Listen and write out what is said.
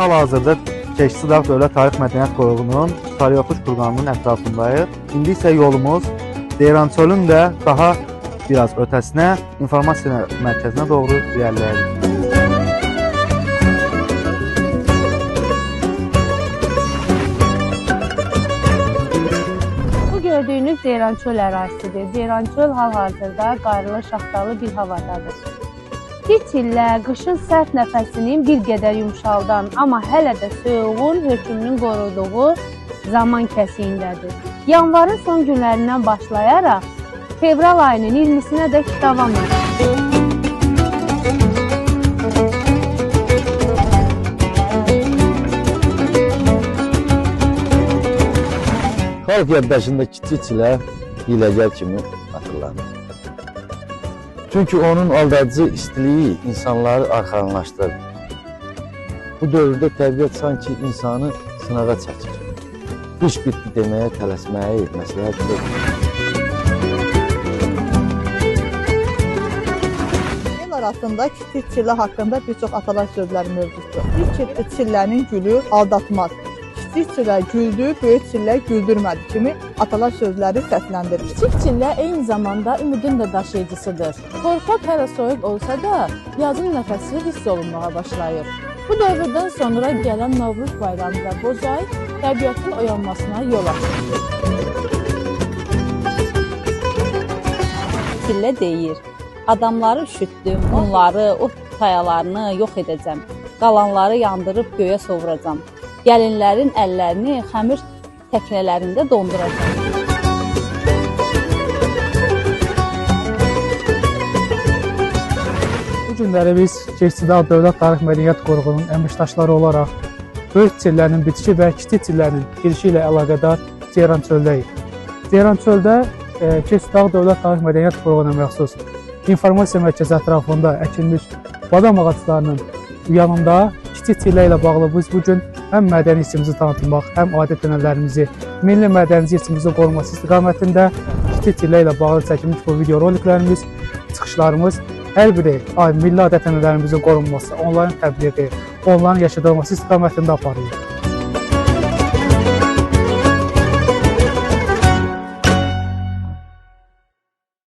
hal-hazırda Keçisi Dağ Dövlət Tarix Mədəniyyət Qoruğunun Sarıyoxuş Kurqanının ətrafındayıq. İndi isə yolumuz Ceyrançölün də daha biraz ötəsinə, informasiya mərkəzinə doğru irəliləyirik. Bu gördüyünüz Ceyrançöl ərazisidir. Ceyrançöl hal-hazırda qarlı, şaxtalı bir havadadır. İsti çillə qışın sərt nəfəsinin bir qədər yumşaldan, amma hələ də soyuğun hökmünün qoruduğu zaman kəsiyindədir. Yanvarın son günlərindən başlayaraq fevral ayının 20-sinə dək davam edir. Xalq yaddaşında kiçik çilə hiyləgər kimi hatırlanır. Çünki onun aldadıcı istiliyi insanları arxalanlaşdırır. Bu dövrdə təbiət sanki insanı sınağa çəkir. Qış bitdi deməyə tələsməyi məsləhət yoxdur. El arasında kiçik çillə haqqında bir çox atalar sözləri mövcuddur. Bir çillənin gülü aldatmaz. Kiçik çillə güldü, böyük çillə güldürmədi kimi atalar sözləri səsləndirir. Kiçik çillə eyni zamanda ümidin də daşıyıcısıdır. Torpaq hələ soyuq olsa da, yazın nəfəsi hiss olunmağa başlayır. Bu dövrdən sonra gələn Novruz bayramı və Bozay təbiətin oyanmasına yol açır. Çillə deyir, adamları üşütdüm, onları, ot tayalarını yox edəcəm, qalanları yandırıb göyə sovuracam. Gəlinlərin əllərini xəmir təknələrində donduracaq. Bu günləri biz Keçisi Dağ Dövlət Tarix Mədəniyyət Qoruğunun əməkdaşları olaraq böyük çillənin bitişi və kiçik çillənin girişi ilə əlaqədar Ceyrançöldəyik. Ceyrançöldə Keçisi Dağ Dövlət Tarix Mədəniyyət Qoruğuna məxsus informasiya mərkəzi ətrafında əkilmiş badam ağaclarının yanında kiçik çillə ilə bağlı biz bugün həm mədəni irsimizi tanıtmaq, həm adət-ənənələrimizi, milli mədəni irsimizin qorunması istiqamətində kiçik çillə ilə bağlı çəkilmiş bu videoroliklərimiz, çıxışlarımız hər biri milli adət-ənənələrimizin qorunması, onların təbliği, onların yaşadılması istiqamətində aparılır.